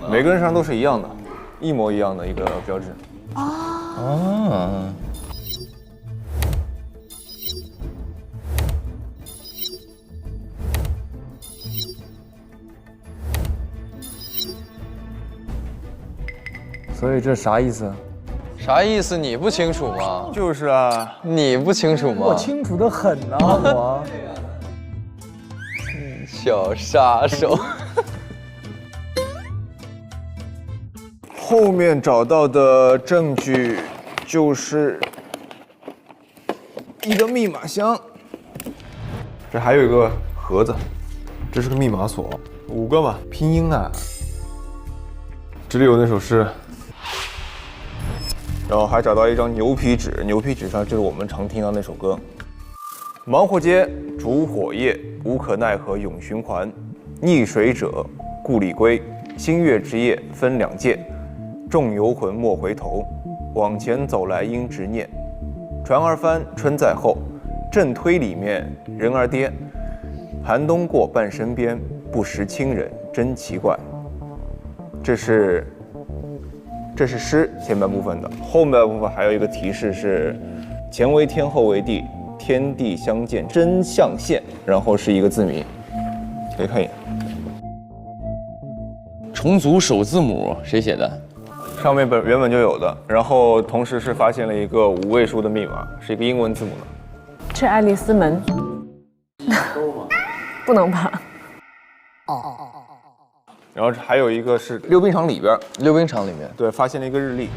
每个人身上都是一样的，一模一样的一个标志。啊。所以这啥意思？啥意思？你不清楚吗？就是啊，你不清楚吗？我清楚的很啊，我。小杀手。后面找到的证据就是一个密码箱，这还有一个盒子，这是个密码锁，5个嘛，拼音啊。这里有那首诗。然后还找到一张牛皮纸，牛皮纸上就是我们常听到那首歌。忙活街，烛火夜，无可奈何永循环。逆水者，故里归。星月之夜分两界，众游魂莫回头。往前走来应执念，船儿翻，春在后。正推里面人儿跌，寒冬过半身边，不识亲人真奇怪。这是诗前半部分的，后半部分还有一个提示是前为天后为地，天地相见真象现，然后是一个字谜，可以看一眼。重组首字母谁写的？上面原本就有的，然后同时是发现了一个5位数的密码，是一个英文字母的。是爱丽丝门。不能吧？然后还有一个是溜冰场里边，溜冰场里面，对，发现了一个日历。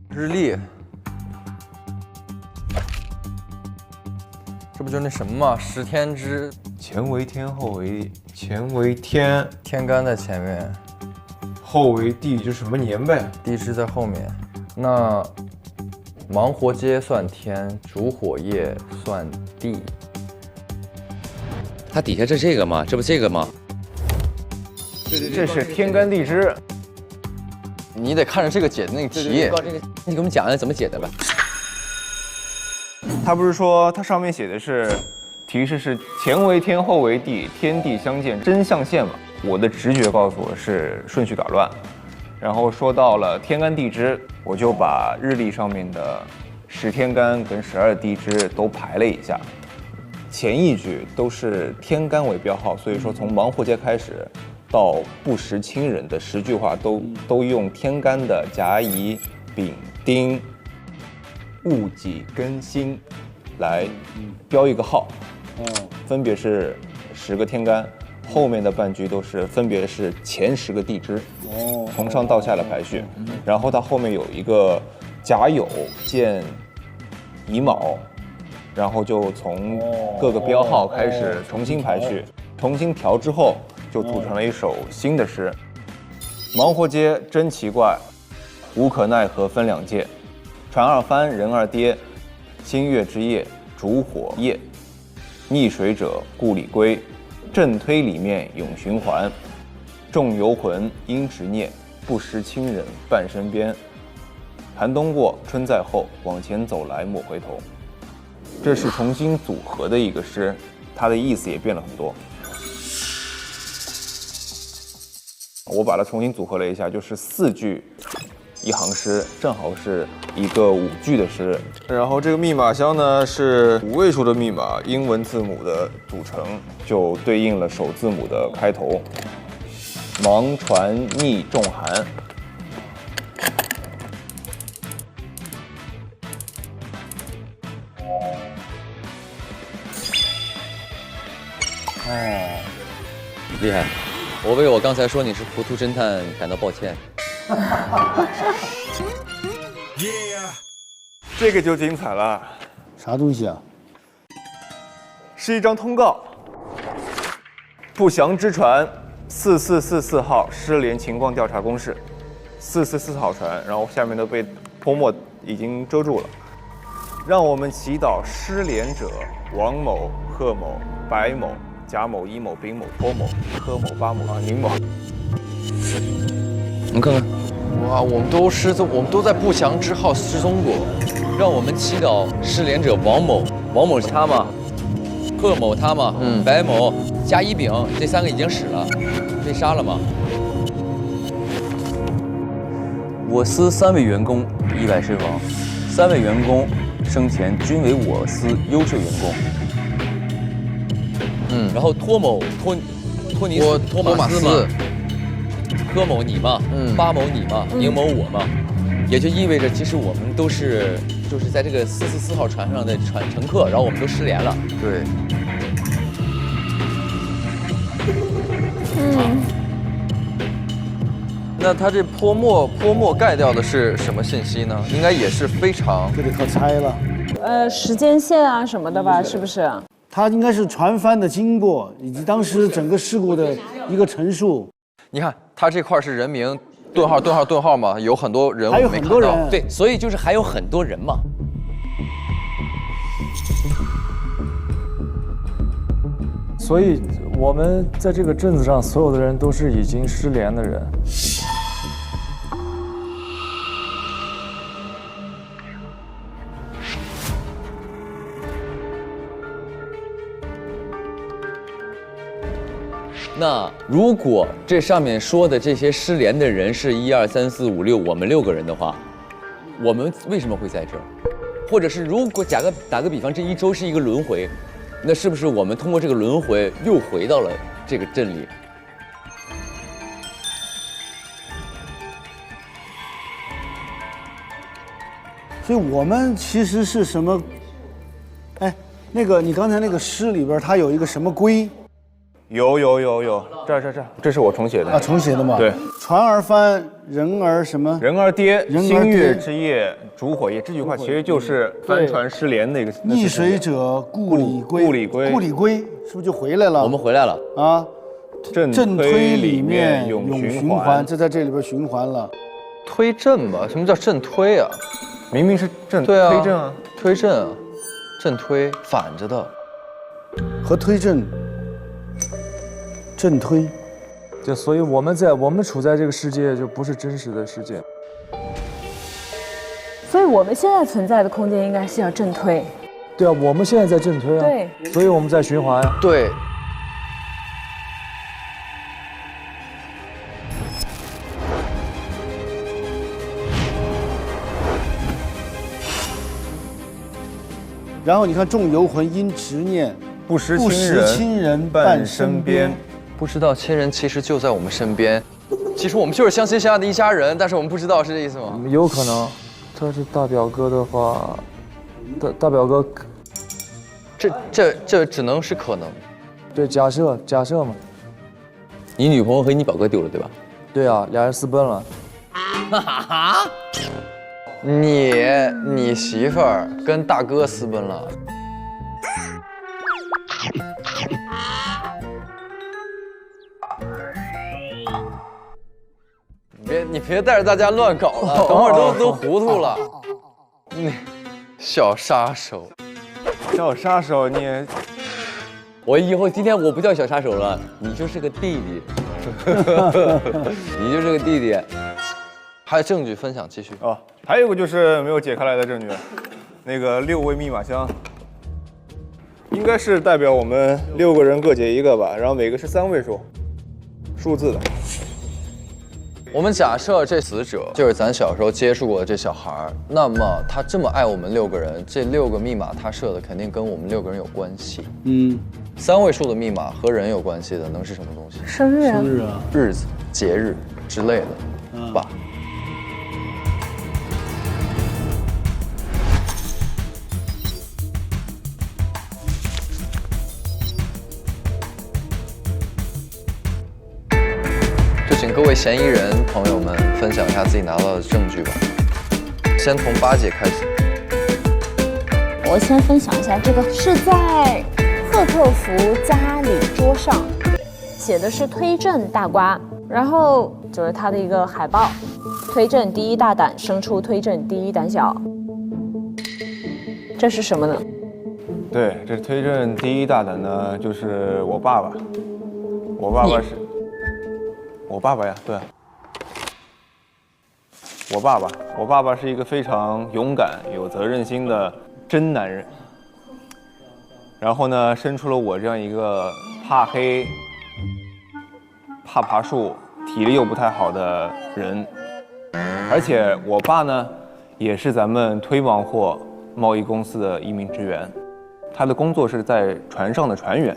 日历，这不就那什么吗？10天之前为天后为地，前为天，天干在前面，后为地，就什么年呗？地支在后面。那忙活街算天，烛火夜算地。它底下这个吗？这不这个吗？这是天干地支。你得看着这个解的那个题。你给我们讲讲怎么解的吧。他不是说它上面写的是提示是前为天后为地，天地相见真象现嘛？我的直觉告诉我是顺序搞乱。然后说到了天干地支，我就把日历上面的10天干跟12地支都排了一下，前一句都是天干为标号，所以说从忙活街开始到不识亲人的10句话都用天干的甲乙丙丁戊己庚辛来标一个号，分别是10个天干。后面的半句都是分别是前10个地支，从上到下的排序，然后它后面有一个甲酉见乙卯，然后就从各个标号开始重新排序，重新调之后就组成了一首新的诗。忙活街真奇怪，无可奈何分两界，船儿翻人儿跌，星月之夜烛火夜，逆水者故里归。正推里面永循环，众游魂应执念，不识亲人半身边。寒冬过，春在后，往前走来莫回头。这是重新组合的一个诗，它的意思也变了很多。我把它重新组合了一下，就是4句一行诗，正好是一个5句的诗。然后这个密码箱呢是5位数的密码，英文字母的组成，就对应了首字母的开头。忙船逆重寒。哦，厉害！我为我刚才说你是糊涂侦探感到抱歉。这个就精彩了，啥东西啊？是一张通告。不祥之船4444号失联情况调查公示，444号船，然后下面都被泼墨已经遮住了。让我们祈祷失联者王某、贺某、白某、贾某、乙某、丙某、托某、柯某、巴某、宁某。我们看看。哇，我们都失踪，我们都在不祥之号失踪过。让我们祈祷失联者王某，王某是他吗？贺某他吗？白某、甲乙丙这3个已经死了，被杀了吗？我司3位员工意外身亡，3位员工生前均为我司优秀员工。然后托某、托尼斯、托马斯嘛，柯某你嘛，巴某你嘛，宁某我嘛，也就意味着其实我们都是就是在这个444号船上的乘客，然后我们都失联了。对。那他这泼墨盖掉的是什么信息呢？应该也是非常这得靠猜了。时间线啊什么的吧，是不是？它应该是船帆的经过以及当时整个事故的一个陈述。你看，他这块是人名，顿号顿号顿号嘛，有很多人还有我没看到。很多人。对，所以就是还有很多人嘛。所以我们在这个镇子上所有的人都是已经失联的人。那如果这上面说的这些失联的人是1、2、3、4、5、6，我们6个人的话，我们为什么会在这儿？或者是如果打个比方，这一周是一个轮回，那是不是我们通过这个轮回又回到了这个镇里？所以我们其实是什么？哎，那个你刚才那个诗里边，它有一个什么龟？有，这是我重写的啊，重写的嘛。对，船儿翻，人儿什么？人儿跌，人儿跌星月之夜，烛火夜，这句话其实就是帆船失联的一个。溺水者故里归，故里归，故里归，是不是就回来了？我们回来了啊，震推里面永永循环，这在这里边循环了。推震吧？什么叫震推啊？明明是震对啊，推震啊，推震啊，震推反着的，和推震，震推。就所以我们处在这个世界就不是真实的世界。所以我们现在存在的空间应该是要正推。对啊，我们现在在正推啊。对。所以我们在循环啊。对。然后你看，众游魂因执念，不识亲人伴身边。不知道亲人其实就在我们身边，其实我们就是相亲相爱的一家人，但是我们不知道，是这意思吗？有可能，他是大表哥的话，大表哥，这只能是可能。对，假设嘛。你女朋友和你表哥丢了，对吧？对啊，俩人私奔了。哈？你媳妇儿跟大哥私奔了。你别带着大家乱搞了，等会儿都糊涂了。你小杀手，小杀手你，我以后今天我不叫小杀手了，你就是个弟弟，你就是个弟弟。还有证据分享，继续。哦，还有一个就是没有解开来的证据，那个6位密码箱，应该是代表我们6个人各解一个吧，然后每个是3位数字的。我们假设这死者就是咱小时候接触过的这小孩儿，那么他这么爱我们6个人，这6个密码他设的肯定跟我们6个人有关系。3位数的密码和人有关系的能是什么东西？生日啊，日子、节日之类的，吧。请各位嫌疑人朋友们分享一下自己拿到的证据吧。先从8姐开始。我先分享一下，这个是在贺克福家里桌上写的是推正大瓜，然后就是他的一个海报，推正第一大胆，生出推正第一胆小。这是什么呢？对，这推正第一大胆呢，就是我爸爸。我爸爸是。我爸爸呀，对。我爸爸是一个非常勇敢、有责任心的真男人。然后呢，生出了我这样一个怕黑、怕爬树、体力又不太好的人。而且我爸呢，也是咱们推王货贸易公司的一名职员，他的工作是在船上的船员。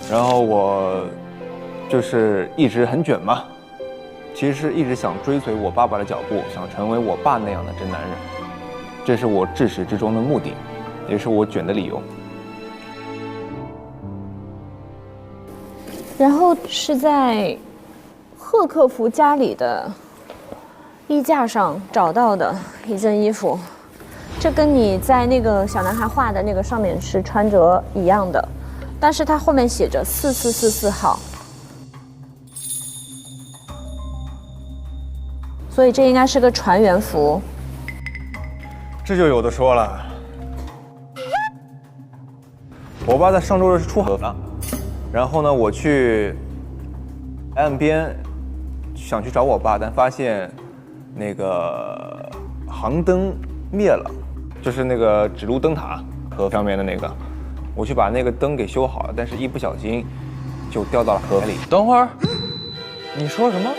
然后我就是一直很卷嘛，其实是一直想追随我爸爸的脚步，想成为我爸那样的真男人，这是我至始至终的目的，也是我卷的理由。然后是在贺克福家里的衣架上找到的一件衣服，这跟你在那个小男孩画的那个上面是穿着一样的，但是它后面写着4444号，所以这应该是个船员服。这就有的说了。我爸在上周日是出海了，然后呢，我去岸边想去找我爸，但发现那个航灯灭了，就是那个指路灯塔河上面的那个，我去把那个灯给修好了，但是一不小心就掉到了河里。等会儿，你说什么？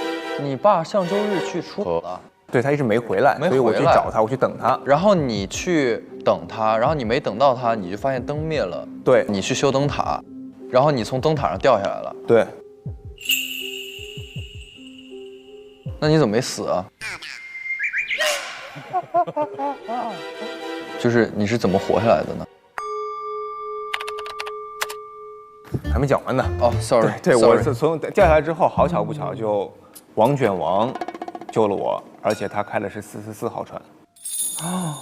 你爸上周日去出河了？对，他一直没回来，所以我去找他，我去等他。然后你去等他，然后你没等到他，你就发现灯灭了。对，你去修灯塔，然后你从灯塔上掉下来了。对。那你怎么没死啊？就是你是怎么活下来的呢？还没讲完呢。哦 ，sorry， 对，我从掉下来之后，好巧不巧就王卷王救了我，而且他开的是444号船。哦。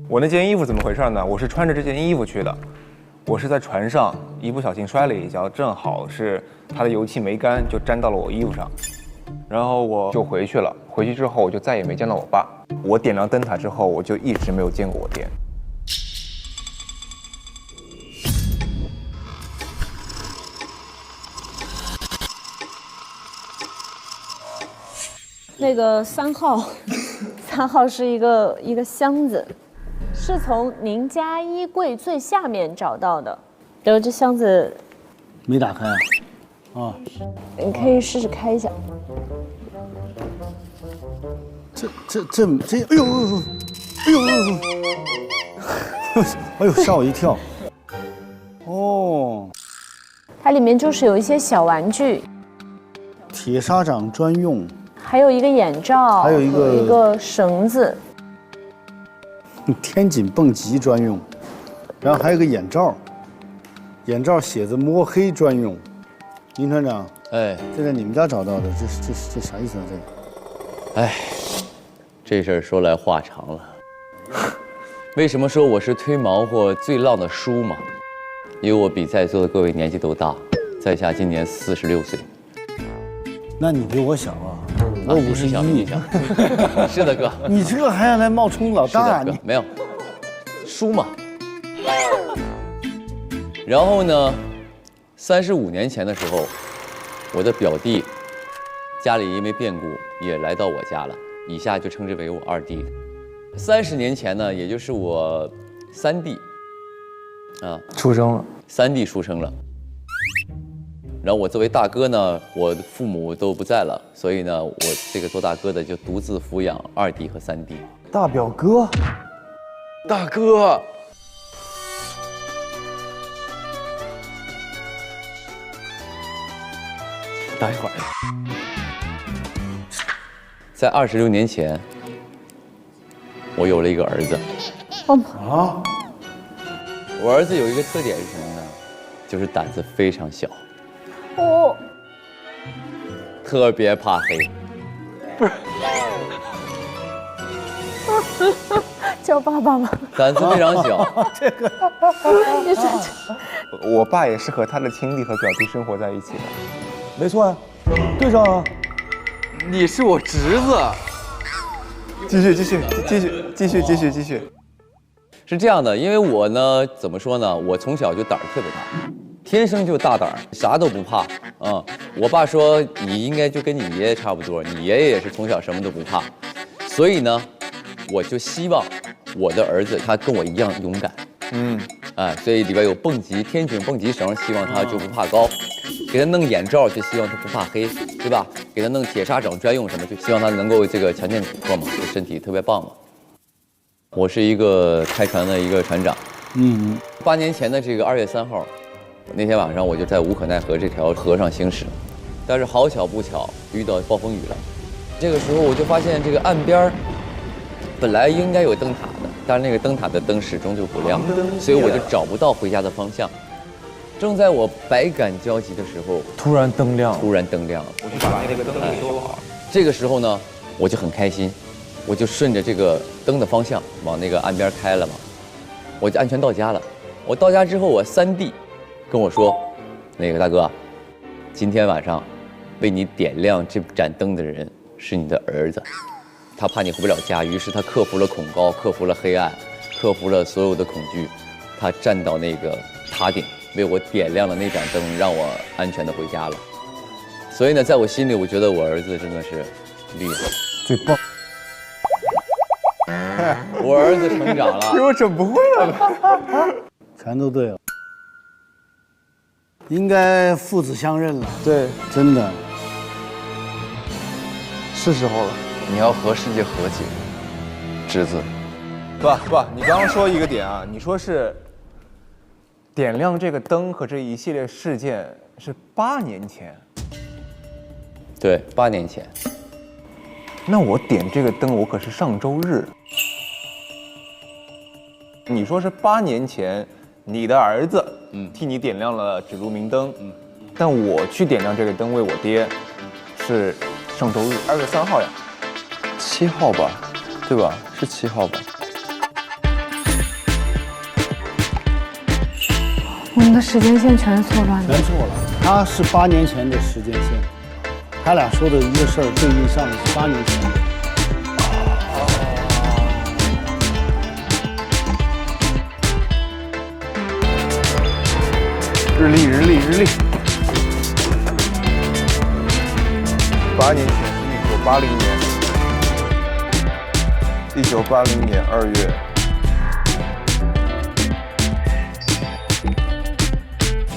我那件衣服怎么回事呢？我是穿着这件衣服去的，我是在船上一不小心摔了一跤，正好是它的油漆没干，就沾到了我衣服上，然后我就回去了。回去之后我就再也没见到我爸。我点亮灯塔之后，我就一直没有见过我爹。那个3号是一个箱子，是从您家衣柜最下面找到的。然后这箱子没打开啊？啊，你可以试试开一下。这，哎呦，哎呦，吓我一跳。哦，它里面就是有一些小玩具，铁砂掌专用。还有一个眼罩，还有一个绳子，天井蹦极专用，然后还有个眼罩，眼罩写着摸黑专用。林团长，哎，这在你们家找到的，这啥意思啊？这个？哎，这事儿说来话长了。为什么说我是推毛货最浪的叔嘛？因为我比在座的各位年纪都大，在下今年46岁。那你比我小啊，我51。是的哥，你这还要来冒充老大？你没有，叔嘛。然后呢，35年前的时候，我的表弟家里因为变故也来到我家了，以下就称之为我二弟。30年前呢，也就是我三弟啊出生了，三弟出生了。然后我作为大哥呢，我父母都不在了，所以呢，我这个做大哥的就独自抚养二弟和三弟。大表哥，大哥，待会儿，在26年前，我有了一个儿子。啊，我儿子有一个特点是什么呢？就是胆子非常小。哦，特别怕黑，不是，叫爸爸吗？胆子非常小。这个，你说我爸也是和他的亲弟和表弟生活在一起的。没错啊，对上啊。你是我侄子。继续。是这样的，因为我呢，怎么说呢？我从小就胆儿特别大，天生就大胆儿，啥都不怕啊。我爸说你应该就跟你爷爷差不多，你爷爷也是从小什么都不怕，所以呢，我就希望我的儿子他跟我一样勇敢。所以里边有蹦极、天井蹦极绳，希望他就不怕高；给他弄眼罩，就希望他不怕黑，对吧？给他弄铁砂掌专用什么，就希望他能够这个强健体魄嘛，身体特别棒嘛。我是一个开船的一个船长。8年前的这个2月3号，那天晚上我就在无可奈何这条河上行驶，但是好巧不巧遇到暴风雨了。这个时候我就发现这个岸边本来应该有灯塔的，但是那个灯塔的灯始终就不亮，所以我就找不到回家的方向。正在我百感交集的时候，突然灯亮了。我去把那个灯给修好。这个时候呢，我就很开心，我就顺着这个灯的方向往那个岸边开了嘛，我就安全到家了。我到家之后，我3弟跟我说，那个大哥，今天晚上为你点亮这盏灯的人是你的儿子，他怕你回不了家，于是他克服了恐高，克服了黑暗，克服了所有的恐惧，他站到那个塔顶为我点亮了那盏灯，让我安全的回家了。所以呢，在我心里，我觉得我儿子真的是厉害，最棒。我儿子成长了。给我整不会了。全都对了，应该父子相认了。对，真的是时候了。你要和世界和解，侄子。不，你刚刚说一个点啊，你说是点亮这个灯和这一系列事件是8年前。对，8年前。那我点这个灯，我可是上周日。你说是8年前，你的儿子替你点亮了指路明灯，但我去点亮这个灯为我爹，是上周日2月3号呀。7号吧，对吧？是7号吧？我们的时间线全错乱了。全错了，他是8年前的时间线，他俩说的一个事儿对应上的是8年前的。日历。8年前是1980年，1980年2月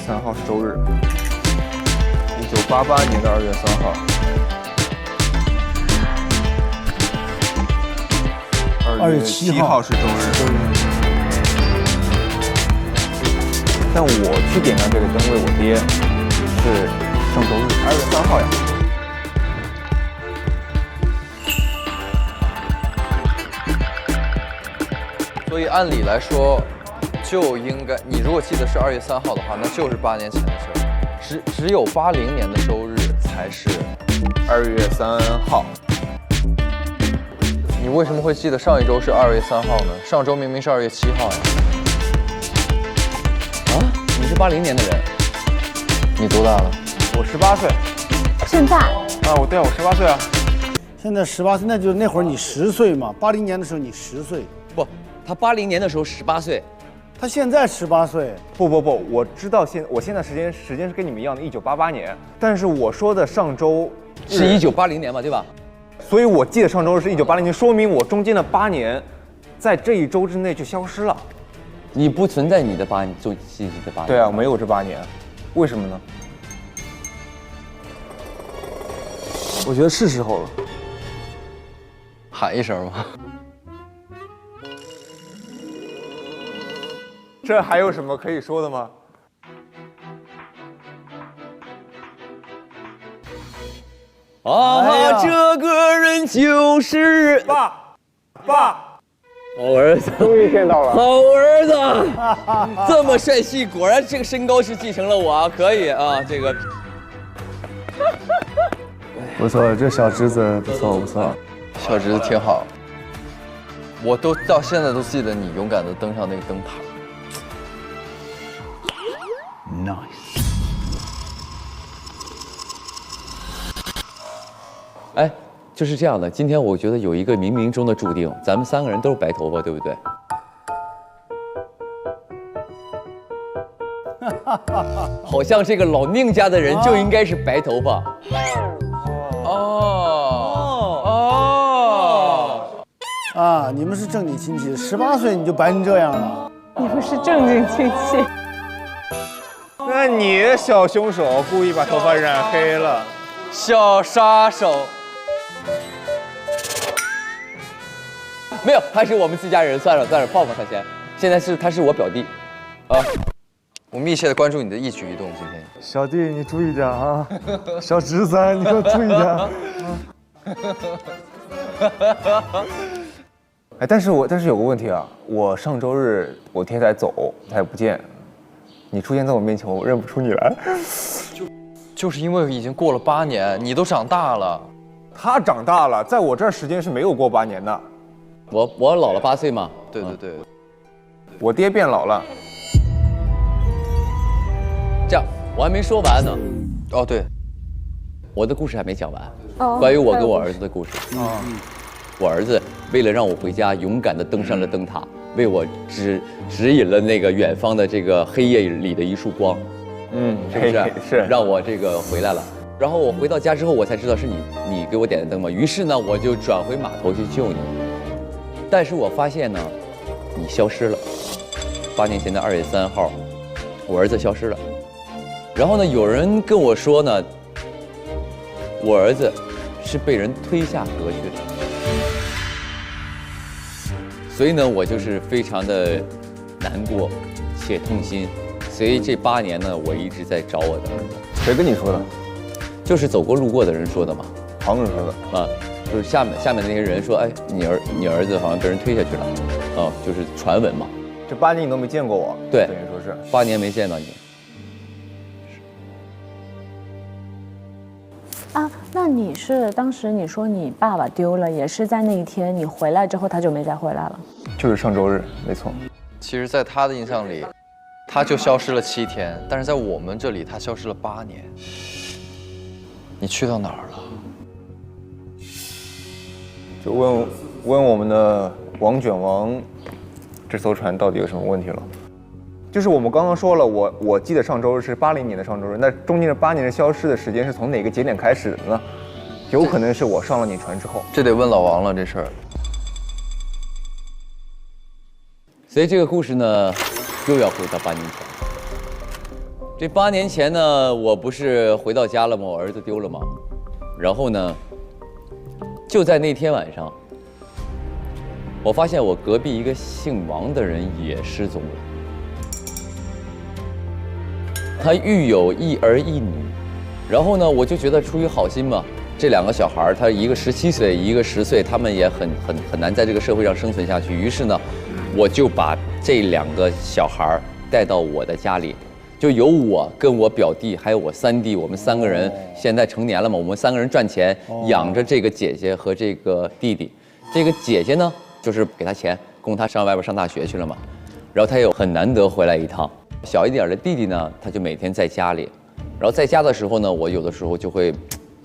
3号是周日，1988年的2月3号，2月7号是周日。但我去点亮这个灯为我爹，是上周日2月3号呀。所以按理来说，就应该你如果记得是2月3号的话，那就是8年前的事儿。只有80年的周日才是2月3号。你为什么会记得上一周是2月3号呢？上周明明是2月7号呀。你是80年的人，你多大了？我18岁。现在啊，我18岁啊。现在18岁，那就那会儿你10岁嘛。80年的时候你10岁，不，他80年的时候18岁，他现在18岁。不，我知道我现在时间是跟你们一样的，1988年。但是我说的上周是1980年嘛，对吧？所以我记得上周是1980年，说明我中间的8年，在这一周之内就消失了。你不存在你的8年，就记忆的8年。对啊，没有这8年，为什么呢？我觉得是时候了。喊一声吗？这还有什么可以说的吗？啊，这个人就是爸。好儿子，终于见到了。好儿子，这么帅气，果然这个身高是继承了我啊，可以啊，这个不错，这小侄子不错。小侄子挺好，我到现在都记得你勇敢的登上那个灯塔。Nice。哎，就是这样的。今天我觉得有一个冥冥中的注定，咱们3个人都是白头发，对不对？好像这个老宁家的人就应该是白头发。啊，你们是正经亲戚，18岁你就白成这样了。你不是正经亲戚。那你小凶手故意把头发染黑了，小杀手。没有，他是我们自家人，算了，抱抱他先。现在他是我表弟，啊，我密切的关注你的一举一动，今天。小弟你注意点啊，小侄子你给我注意点。哎，但是有个问题啊，我上周日我太太走，她也不见，你出现在我面前，我认不出你来。就是因为已经过了8年，你都长大了。她长大了，在我这儿时间是没有过8年的。我老了8岁嘛。对对对，我爹变老了。这样我还没说完呢，哦对，我的故事还没讲完。哦关于我跟我儿子的故事。我儿子为了让我回家，勇敢地登上了灯塔，为我指引了那个远方的这个黑夜里的一束光。是不是？是让我这个回来了。然后我回到家之后，我才知道是你给我点的灯嘛。于是呢，我就转回码头去救你。但是我发现呢，你消失了。8年前的2月3号，我儿子消失了。然后呢，有人跟我说呢，我儿子是被人推下河去的。所以呢，我就是非常的难过且痛心。所以这8年呢，我一直在找我的儿子。谁跟你说的？就是走过路过的人说的嘛。旁人说的啊，就是下面那些人说，哎，你儿子好像被人推下去了，啊，就是传闻嘛。这8年你都没见过我，对，等于说是8年没见到你。啊，那你是当时你说你爸爸丢了，也是在那一天你回来之后他就没再回来了？就是上周日，没错。其实，在他的印象里，他就消失了7天，但是在我们这里，他消失了8年。你去到哪儿了？就问我们的王卷王，这艘船到底有什么问题了？就是我们刚刚说了，我记得上周日是80年的上周日，那中间的8年的消失的时间是从哪个节点开始的呢？有可能是我上了你船之后。这得问老王了，这事儿。所以这个故事呢，又要回到8年前。这8年前呢，我不是回到家了吗？我儿子丢了吗？然后呢，就在那天晚上，我发现我隔壁一个姓王的人也失踪了。他育有1儿1女，然后呢，我就觉得出于好心嘛，这2个小孩，他一个17岁，一个10岁，他们也很难在这个社会上生存下去。于是呢，我就把这2个小孩带到我的家里，就由我跟我表弟还有我3弟，我们3个人现在成年了嘛，我们3个人赚钱养着这个姐姐和这个弟弟。这个姐姐呢，就是给他钱供他上外边上大学去了嘛，然后他又很难得回来一趟。小一点的弟弟呢，他就每天在家里，然后在家的时候呢，我有的时候就会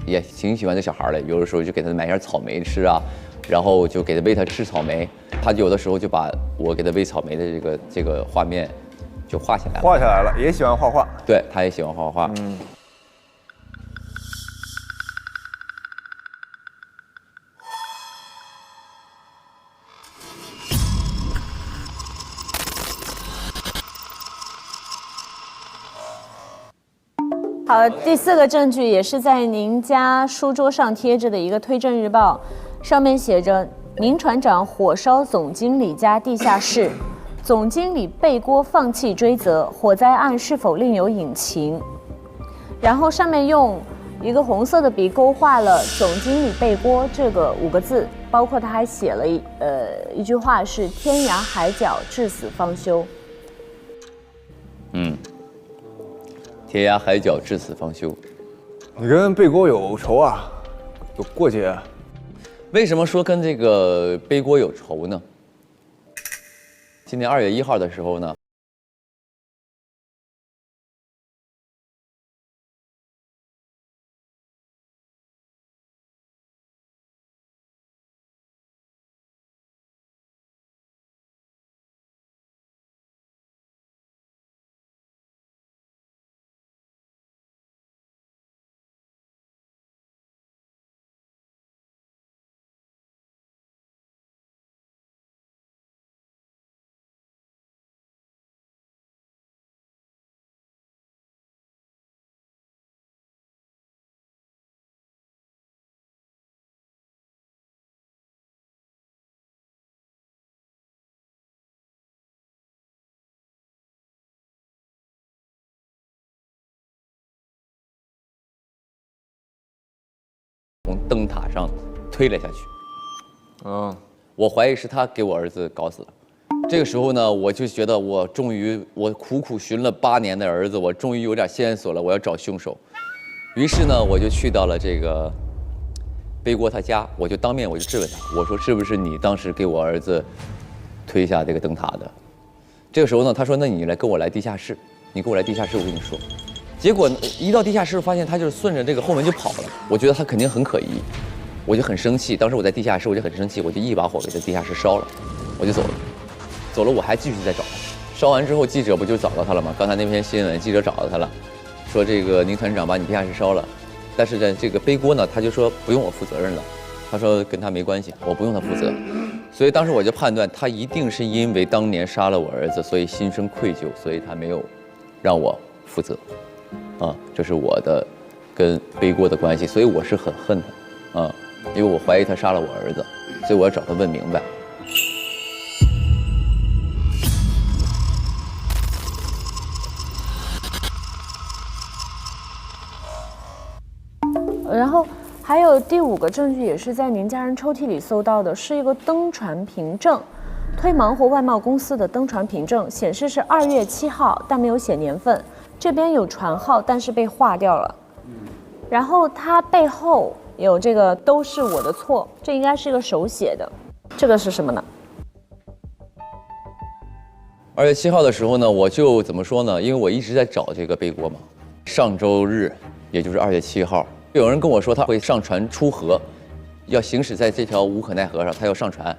也挺喜欢这小孩的，有的时候就给他买点草莓吃啊，然后就给他喂他吃草莓，他有的时候就把我给他喂草莓的这个画面就画下来了。画下来了，也喜欢画画。对，他也喜欢画画。好，第4个证据也是在您家书桌上贴着的一个推证日报，上面写着“明船长火烧总经理家地下室，总经理背锅放弃追责，火灾案是否另有隐情？”然后上面用一个红色的笔勾画了“总经理背锅”这个5个字，包括他还写了一句话是“天涯海角至死方休”。天涯海角至死方休。你跟背锅有仇啊？有过节啊？为什么说跟这个背锅有仇呢？今年2月1号的时候呢，从灯塔上推了下去。我怀疑是他给我儿子搞死了。这个时候呢，我就觉得我苦苦寻了8年的儿子，我终于有点线索了，我要找凶手。于是呢，我就去到了这个背锅他家，我就当面质问他，我说是不是你当时给我儿子推下这个灯塔的？这个时候呢，他说那你跟我来地下室，你跟我来地下室，我跟你说。结果一到地下室，发现他就是顺着这个后门就跑了，我觉得他肯定很可疑，我就很生气。当时我在地下室，我就很生气，我就一把火给这地下室烧了，我就走了。走了，我还继续在找他。烧完之后，记者不就找到他了吗？刚才那篇新闻，记者找到他了，说这个宁团长把你地下室烧了，但是呢，这个背锅呢，他就说不用我负责任了，他说跟他没关系，我不用他负责。所以当时我就判断他一定是因为当年杀了我儿子，所以心生愧疚，所以他没有让我负责。这是我的跟背锅的关系，所以我是很恨他因为我怀疑他杀了我儿子，所以我要找他问明白。然后还有第5个证据，也是在您家人抽屉里搜到的，是一个登船凭证，推忙活外贸公司的登船凭证，显示是2月7号，但没有写年份。这边有船号，但是被划掉了。然后它背后有这个都是我的错，这应该是一个手写的，这个是什么呢2月7号的时候呢，我就怎么说呢？因为我一直在找这个背锅嘛。上周日，也就是2月7号。有人跟我说他会上船出河，要行驶在这条无可奈何上，他要上船。